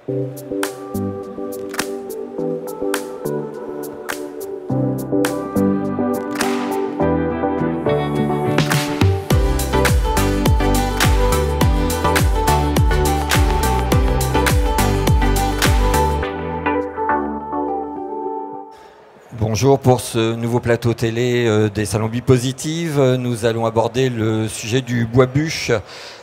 Bonjour, pour ce nouveau plateau télé des Salons Bipositive, nous allons aborder le sujet du bois bûche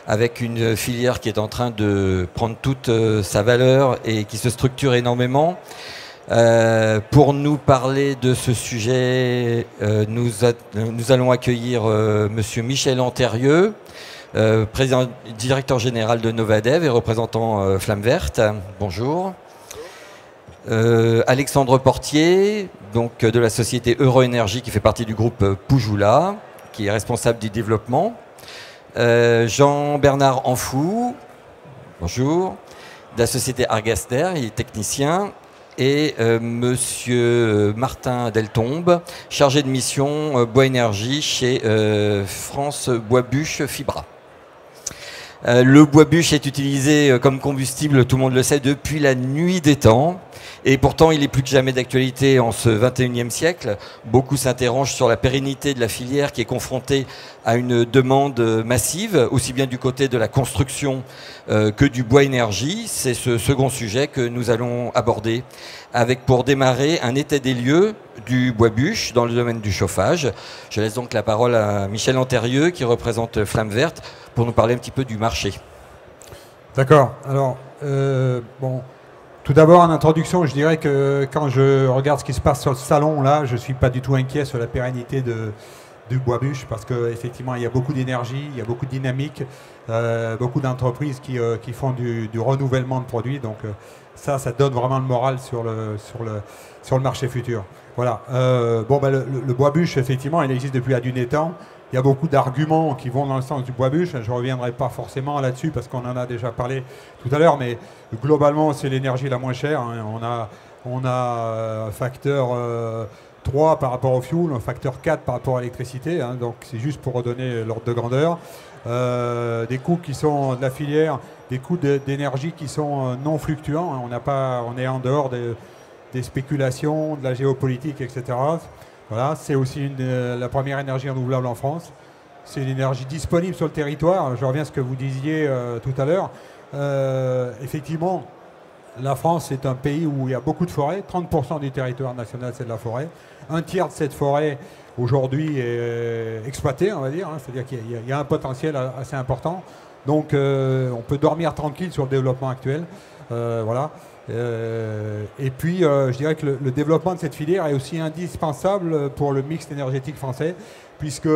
avec une filière qui est en train de prendre toute sa valeur et qui se structure énormément. Pour nous parler de ce sujet, nous allons accueillir Monsieur Michel Antérieux, président, directeur général de Novadev et représentant Flamme Verte. Bonjour. Alexandre Portier, donc de la société Euroénergie qui fait partie du groupe Poujoula, qui est responsable du développement. Jean-Bernard Anfou, bonjour, de la société Argaster, il est technicien. Et Monsieur Martin Deltombe, chargé de mission Bois Énergie chez France Bois Bûche Fibra. Le bois bûche est utilisé comme combustible, tout le monde le sait, depuis la nuit des temps. Et pourtant, il est plus que jamais d'actualité en ce 21e siècle. Beaucoup s'interrogent sur la pérennité de la filière qui est confrontée à une demande massive, aussi bien du côté de la construction que du bois énergie. C'est ce second sujet que nous allons aborder avec, pour démarrer, un état des lieux du bois bûche dans le domaine du chauffage. Je laisse donc la parole à Michel Antérieux qui représente Flamme Verte pour nous parler un petit peu du marché. D'accord. Alors, bon... Tout d'abord, en introduction, je dirais que quand je regarde ce qui se passe sur le salon, là, je ne suis pas du tout inquiet sur la pérennité du bois bûche parce qu'effectivement, il y a beaucoup d'énergie, il y a beaucoup de dynamique, beaucoup d'entreprises qui font du renouvellement de produits. Donc ça donne vraiment le moral sur le marché futur. Voilà. Le bois bûche, effectivement, il existe depuis la nuit des temps. Il y a beaucoup d'arguments qui vont dans le sens du bois bûche. Je ne reviendrai pas forcément là-dessus parce qu'on en a déjà parlé tout à l'heure, mais globalement, c'est l'énergie la moins chère. Hein. On a un facteur 3 par rapport au fuel, un facteur 4 par rapport à l'électricité. Hein. Donc, c'est juste pour redonner l'ordre de grandeur. Des coûts qui sont de la filière, des coûts d'énergie qui sont non fluctuants. Hein. On est en dehors des spéculations, de la géopolitique, etc. Voilà, c'est aussi la première énergie renouvelable en France. C'est l'énergie disponible sur le territoire. Je reviens à ce que vous disiez tout à l'heure. Effectivement, la France est un pays où il y a beaucoup de forêts. 30% du territoire national, c'est de la forêt. Un tiers de cette forêt, aujourd'hui, est exploitée, on va dire. Hein. C'est-à-dire qu'il y a un potentiel assez important. Donc, on peut dormir tranquille sur le développement actuel. Voilà. Et puis, je dirais que le développement de cette filière est aussi indispensable pour le mix énergétique français, puisque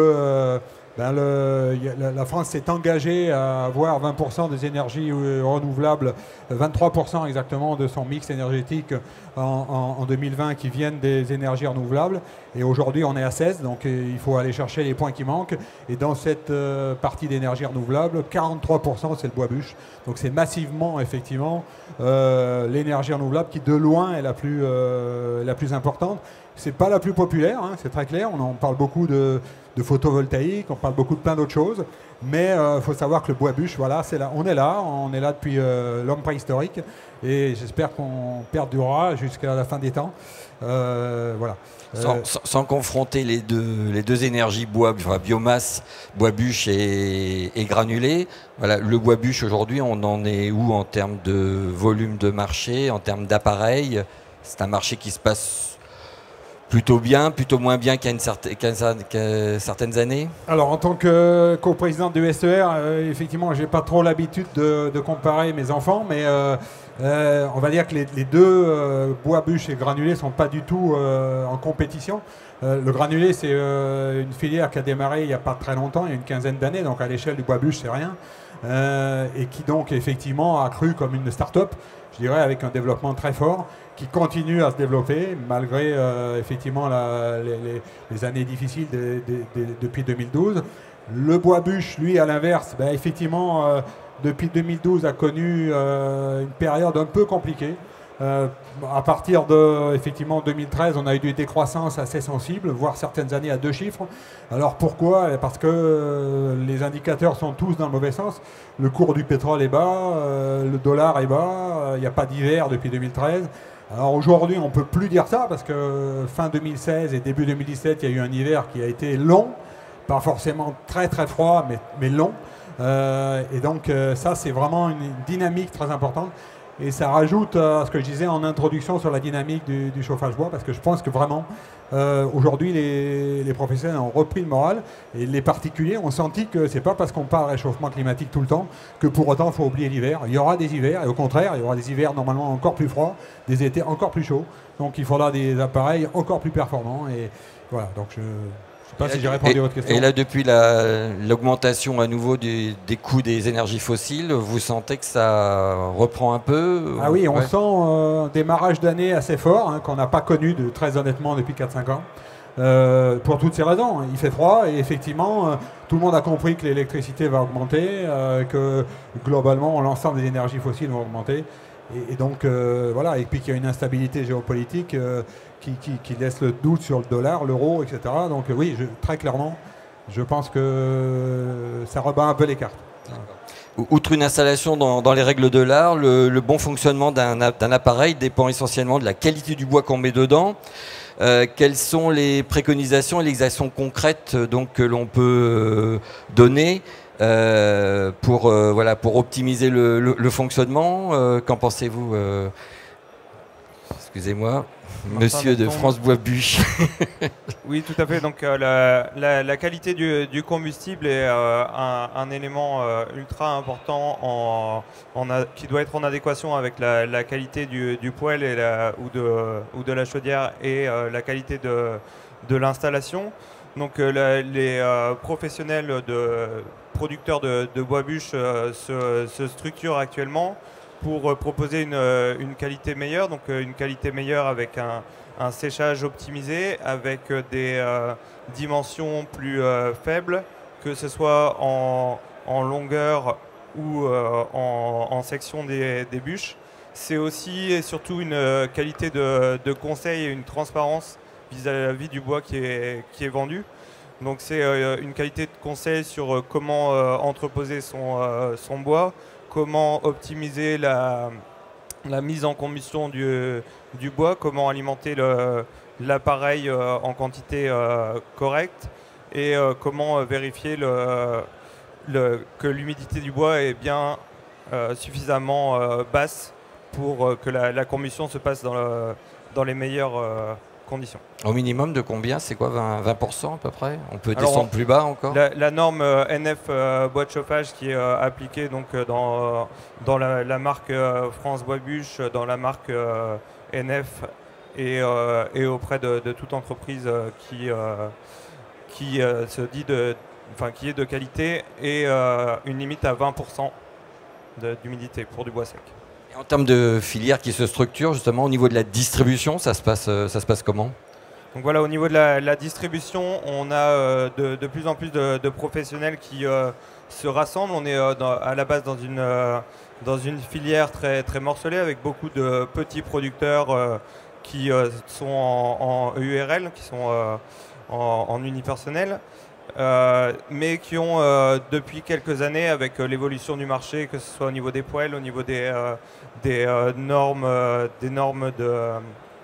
la France s'est engagée à avoir 20% des énergies renouvelables, 23% exactement de son mix énergétique en 2020 qui viennent des énergies renouvelables. Et aujourd'hui, on est à 16, donc il faut aller chercher les points qui manquent. Et dans cette partie d'énergie renouvelable, 43% c'est le bois bûche. Donc c'est massivement, effectivement, l'énergie renouvelable qui de loin est la plus importante. C'est pas la plus populaire, hein, c'est très clair. On en parle beaucoup de photovoltaïque, on parle beaucoup de plein d'autres choses. Mais il faut savoir que le bois bûche, voilà, on est là depuis l'homme préhistorique. Et j'espère qu'on perdurera jusqu'à la fin des temps. Voilà. Sans confronter les deux énergies bois, enfin, biomasse, bois bûche et granulé, voilà, le bois bûche aujourd'hui, on en est où en termes de volume de marché, en termes d'appareils? C'est un marché qui se passe plutôt bien, plutôt moins bien qu'à certaines années? Alors, en tant que co-président du SER, effectivement, je n'ai pas trop l'habitude de comparer mes enfants, mais on va dire que les deux, bois bûche et granulé, ne sont pas du tout en compétition. Le granulé, c'est une filière qui a démarré il n'y a pas très longtemps, il y a une quinzaine d'années, donc à l'échelle du bois bûche, c'est rien. Et qui donc, effectivement, a cru comme une start-up, je dirais, avec un développement très fort, qui continue à se développer malgré effectivement les années difficiles depuis 2012. Le bois bûche, lui, à l'inverse, effectivement, depuis 2012, a connu une période un peu compliquée. À partir de effectivement 2013, on a eu des décroissances assez sensibles, voire certaines années à 2 chiffres. Alors pourquoi? Parce que les indicateurs sont tous dans le mauvais sens. Le cours du pétrole est bas, le dollar est bas, il n'y a pas d'hiver depuis 2013. Alors aujourd'hui, on ne peut plus dire ça parce que fin 2016 et début 2017, il y a eu un hiver qui a été long, pas forcément très très froid, mais long. Et donc ça, c'est vraiment une dynamique très importante. Et ça rajoute à ce que je disais en introduction sur la dynamique du chauffage bois, parce que je pense que vraiment, aujourd'hui, les professionnels ont repris le moral et les particuliers ont senti que c'est pas parce qu'on parle réchauffement climatique tout le temps que pour autant il faut oublier l'hiver. Il y aura des hivers, et au contraire, il y aura des hivers normalement encore plus froids, des étés encore plus chauds. Donc il faudra des appareils encore plus performants. Et voilà, donc je ne sais pas si j'ai répondu à votre question. Et là, depuis l'augmentation à nouveau des coûts des énergies fossiles, vous sentez que ça reprend un peu? Ah oui, on sent un démarrage d'année assez fort, qu'on n'a pas connu très honnêtement depuis 4-5 ans. Pour toutes ces raisons. Il fait froid et effectivement, tout le monde a compris que l'électricité va augmenter, que globalement, l'ensemble des énergies fossiles vont augmenter. Et donc, voilà, et puis qu'il y a une instabilité géopolitique qui laisse le doute sur le dollar, l'euro, etc. Donc oui, très clairement, je pense que ça rebat un peu les cartes. Outre une installation dans les règles de l'art, le bon fonctionnement d'un appareil dépend essentiellement de la qualité du bois qu'on met dedans. Quelles sont les préconisations et les actions concrètes donc, que l'on peut donner pour optimiser le fonctionnement? Qu'en pensez-vous? Excusez-moi, monsieur de France Bois Bûche. Oui, tout à fait. Donc la qualité du combustible est un élément ultra important qui doit être en adéquation avec la qualité du poêle ou de la chaudière et la qualité de l'installation. Donc les professionnels producteurs de bois bûche se structurent actuellement pour proposer une qualité meilleure, donc une qualité meilleure avec un séchage optimisé, avec des dimensions plus faibles, que ce soit en longueur ou en section des bûches. C'est aussi et surtout une qualité de conseil et une transparence vis-à-vis du bois qui est vendu. Donc c'est une qualité de conseil sur comment entreposer son bois, comment optimiser la mise en combustion du bois, comment alimenter l'appareil en quantité correcte et comment vérifier que l'humidité du bois est bien suffisamment basse pour que la combustion se passe dans les meilleures conditions. Au minimum de combien? C'est quoi, 20% à peu près? On peut descendre plus bas encore? La norme NF bois de chauffage qui est appliquée donc, dans la marque France Bois Bûche, dans la marque NF et auprès de toute entreprise qui se dit qui est de qualité, et une limite à 20% d'humidité pour du bois sec. En termes de filière qui se structure, justement, au niveau de la distribution, ça se passe comment? Donc voilà, au niveau de la distribution, on a de plus en plus de professionnels qui se rassemblent. On est à la base dans une filière très, très morcelée, avec beaucoup de petits producteurs qui sont en URL, qui sont en unipersonnel. Mais qui ont depuis quelques années, avec l'évolution du marché, que ce soit au niveau des poêles, au niveau des normes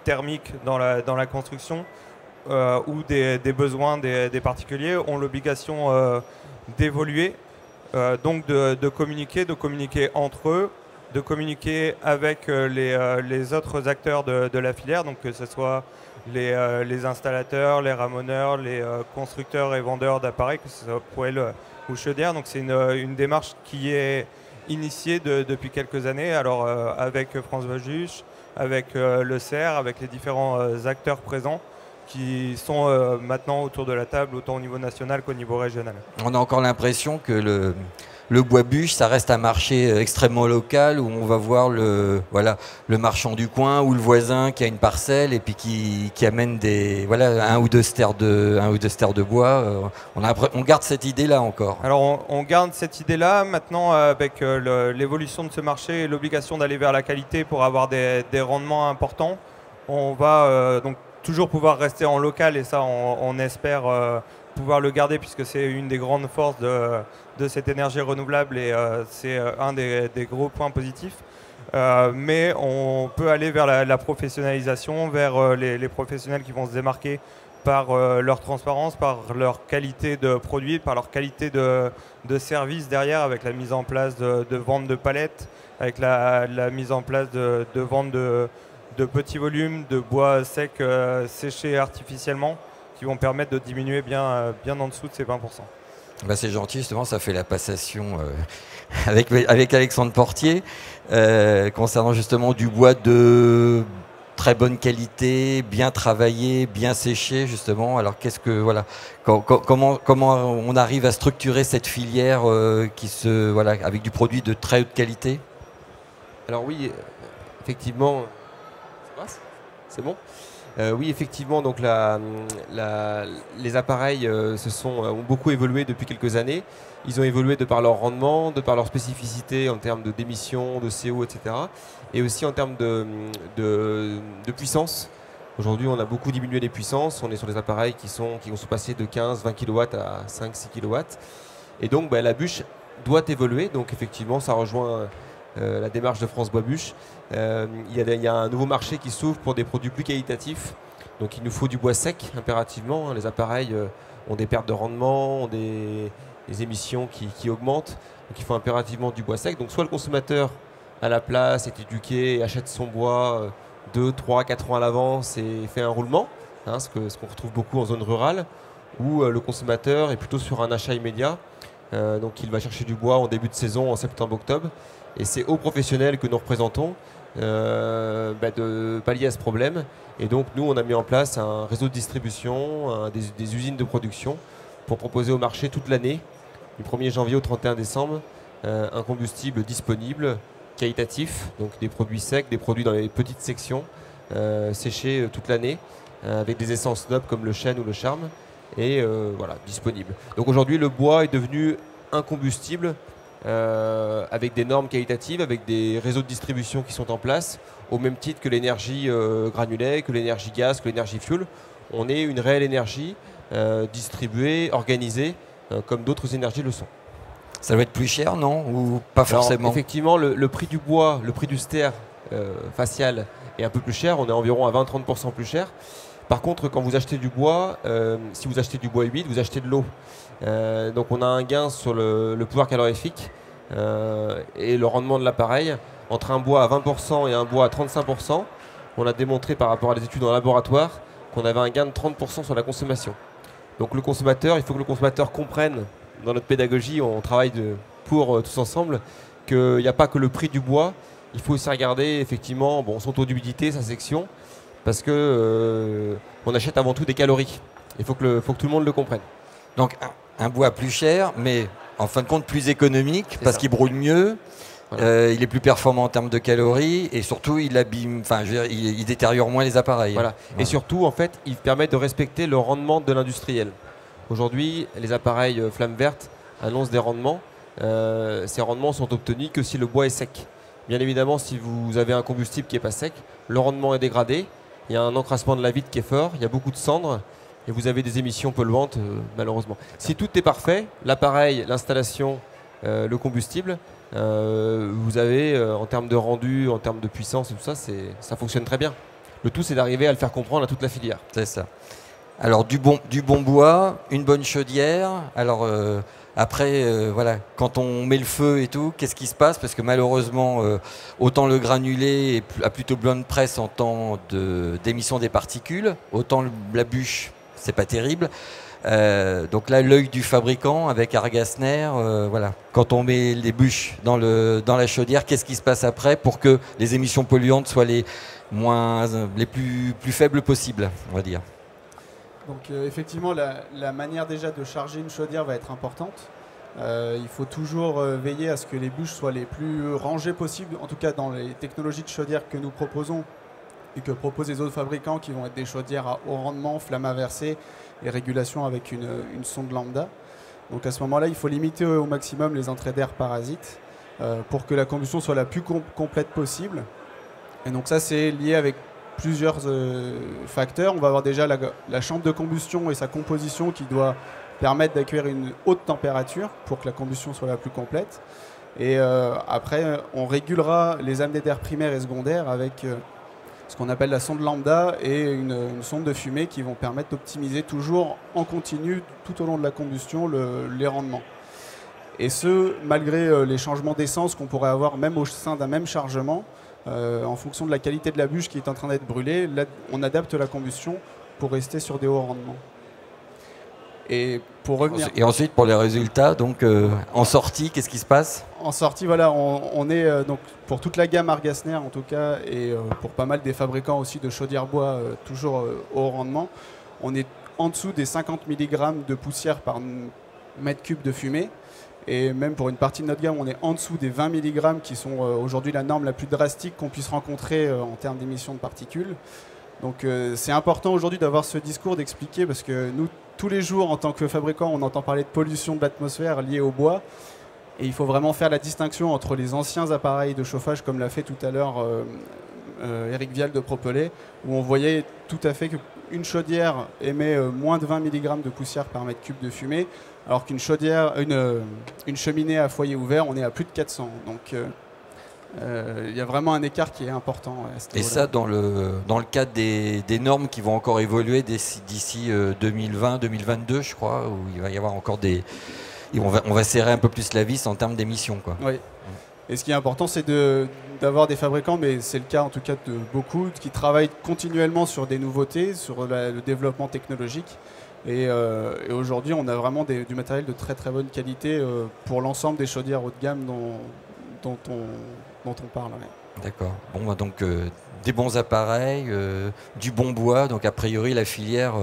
thermiques dans la construction, ou des besoins des particuliers, ont l'obligation d'évoluer, donc de communiquer entre eux, de communiquer avec les autres acteurs de la filière, donc que ce soit les installateurs, les ramoneurs, les constructeurs et vendeurs d'appareils, que ce soit poêle ou chaudière. Donc c'est une démarche qui est initiée depuis quelques années, alors avec France Bois Bûche, avec le CER, avec les différents acteurs présents qui sont maintenant autour de la table, autant au niveau national qu'au niveau régional. On a encore l'impression que le bois bûche, ça reste un marché extrêmement local où on va voir le marchand du coin ou le voisin qui a une parcelle et puis qui amène un ou deux stères de bois. On garde cette idée-là encore. Alors on garde cette idée-là. Maintenant, avec l'évolution de ce marché et l'obligation d'aller vers la qualité pour avoir des rendements importants, on va donc toujours pouvoir rester en local et ça, on espère pouvoir le garder puisque c'est une des grandes forces de cette énergie renouvelable et c'est un des gros points positifs. Mais on peut aller vers la professionnalisation, vers les professionnels qui vont se démarquer par leur transparence, par leur qualité de produit, par leur qualité de service derrière, avec la mise en place de vente de palettes, avec la mise en place de vente de petits volumes, de bois secs séchés artificiellement, qui vont permettre de diminuer bien en dessous de ces 20%. Bah c'est gentil, justement, ça fait la passation avec Alexandre Portier, concernant justement du bois de très bonne qualité, bien travaillé, bien séché, justement. Alors comment on arrive à structurer cette filière avec du produit de très haute qualité? Alors oui, effectivement, c'est bon. Oui, effectivement, donc les appareils ont beaucoup évolué depuis quelques années. Ils ont évolué de par leur rendement, de par leur spécificité en termes d'émissions, de CO, etc. Et aussi en termes de puissance. Aujourd'hui, on a beaucoup diminué les puissances. On est sur des appareils qui sont passés de 15-20 kW à 5-6 kW. Et donc, la bûche doit évoluer. Donc, effectivement, ça rejoint la démarche de France Bois Bûche. Il y a un nouveau marché qui s'ouvre pour des produits plus qualitatifs. Donc il nous faut du bois sec impérativement. Les appareils ont des pertes de rendement, ont des émissions qui augmentent. Donc il faut impérativement du bois sec. Donc soit le consommateur à la place est éduqué et achète son bois 2, 3, 4 ans à l'avance et fait un roulement, ce qu'on retrouve beaucoup en zone rurale, ou le consommateur est plutôt sur un achat immédiat. Donc il va chercher du bois en début de saison, en septembre-octobre. Et c'est aux professionnels que nous représentons de pallier à ce problème. Et donc nous, on a mis en place un réseau de distribution, des usines de production pour proposer au marché toute l'année, du 1er janvier au 31 décembre, un combustible disponible, qualitatif, donc des produits secs, des produits dans les petites sections, séchés toute l'année, avec des essences nobles comme le chêne ou le charme, et disponible. Donc aujourd'hui, le bois est devenu un combustible avec des normes qualitatives, avec des réseaux de distribution qui sont en place, au même titre que l'énergie granulée, que l'énergie gaz, que l'énergie fuel. On est une réelle énergie distribuée, organisée, comme d'autres énergies le sont. Ça doit être plus cher, non? Ou pas forcément? Alors, effectivement, le prix du bois, le prix du ster facial est un peu plus cher. On est environ à 20-30% plus cher. Par contre, quand vous achetez du bois, si vous achetez du bois humide, vous achetez de l'eau. Donc on a un gain sur le pouvoir calorifique et le rendement de l'appareil. Entre un bois à 20% et un bois à 35%, on a démontré par rapport à des études en laboratoire qu'on avait un gain de 30% sur la consommation. Donc le consommateur, il faut que le consommateur comprenne, dans notre pédagogie, on travaille pour tous ensemble, qu'il n'y a pas que le prix du bois, il faut aussi regarder effectivement son taux d'humidité, sa section, parce que on achète avant tout des calories. Il faut que tout le monde le comprenne. Donc un bois plus cher, mais en fin de compte plus économique, parce qu'il brûle mieux, voilà. Il est plus performant en termes de calories, et surtout il détériore moins les appareils. Voilà. Et surtout, en fait, il permet de respecter le rendement de l'industriel. Aujourd'hui, les appareils flamme verte annoncent des rendements. Ces rendements sont obtenus que si le bois est sec. Bien évidemment, si vous avez un combustible qui n'est pas sec, le rendement est dégradé. Il y a un encrassement de la vitre qui est fort, il y a beaucoup de cendres et vous avez des émissions polluantes malheureusement. Si tout est parfait, l'appareil, l'installation, le combustible, vous avez en termes de rendu, en termes de puissance et tout ça, ça fonctionne très bien. Le tout, c'est d'arriver à le faire comprendre à toute la filière. C'est ça. Alors du bon bois, une bonne chaudière. Alors après, quand on met le feu et tout, qu'est-ce qui se passe? Parce que malheureusement, autant le granulé a plutôt bonne presse en temps d'émission des particules, autant la bûche, c'est pas terrible. Donc là, l'œil du fabricant avec Argasner, quand on met les bûches dans la chaudière, qu'est-ce qui se passe après pour que les émissions polluantes soient les plus faibles possibles, on va dire? Donc effectivement, la manière déjà de charger une chaudière va être importante. Il faut toujours veiller à ce que les bûches soient les plus rangées possibles, en tout cas dans les technologies de chaudière que nous proposons et que proposent les autres fabricants qui vont être des chaudières à haut rendement, flamme inversée et régulation avec une sonde lambda. Donc à ce moment-là, il faut limiter au maximum les entrées d'air parasites pour que la combustion soit la plus complète possible. Et donc ça, c'est lié avec plusieurs facteurs. On va avoir déjà la chambre de combustion et sa composition qui doit permettre d'accueillir une haute température pour que la combustion soit la plus complète. Et après, on régulera les amenées d'air primaires et secondaires avec ce qu'on appelle la sonde lambda et une sonde de fumée qui vont permettre d'optimiser toujours en continu tout au long de la combustion les rendements. Et ce, malgré les changements d'essence qu'on pourrait avoir même au sein d'un même chargement, en fonction de la qualité de la bûche qui est en train d'être brûlée, là, on adapte la combustion pour rester sur des hauts rendements. Et pour revenir... Et ensuite, pour les résultats, donc en sortie, qu'est-ce qui se passe? En sortie, voilà, on est donc pour toute la gamme Argasner en tout cas, et pour pas mal des fabricants aussi de chaudières bois, toujours haut rendement, on est en dessous des 50 mg de poussière par mètre cube de fumée. Et même pour une partie de notre gamme, on est en dessous des 20 mg qui sont aujourd'hui la norme la plus drastique qu'on puisse rencontrer en termes d'émissions de particules. Donc c'est important aujourd'hui d'avoir ce discours, d'expliquer, parce que nous, tous les jours, en tant que fabricant, on entend parler de pollution de l'atmosphère liée au bois. Et il faut vraiment faire la distinction entre les anciens appareils de chauffage, comme l'a fait tout à l'heure Eric Vial de Propelé, où on voyait tout à fait qu'une chaudière émet moins de 20 mg de poussière par mètre cube de fumée, alors qu'une chaudière, une cheminée à foyer ouvert, on est à plus de 400. Donc il y a vraiment un écart qui est important. Et ça, dans le cadre des normes qui vont encore évoluer d'ici 2020-2022, je crois, où il va y avoir encore des... On va serrer un peu plus la vis en termes d'émissions, quoi. Oui. Et ce qui est important, c'est d'avoir des fabricants, mais c'est le cas en tout cas de beaucoup, qui travaillent continuellement sur des nouveautés, sur le développement technologique. Et aujourd'hui, on a vraiment du matériel de très très bonne qualité pour l'ensemble des chaudières haut de gamme dont on parle. Ouais. D'accord. Bon, bah donc des bons appareils, du bon bois. Donc a priori, la filière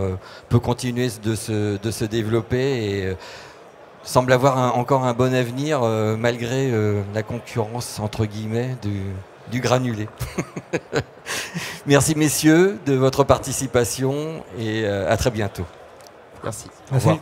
peut continuer de se développer et semble avoir encore un bon avenir malgré la concurrence entre guillemets du granulé. Merci messieurs de votre participation et à très bientôt. Merci. Merci. Au revoir.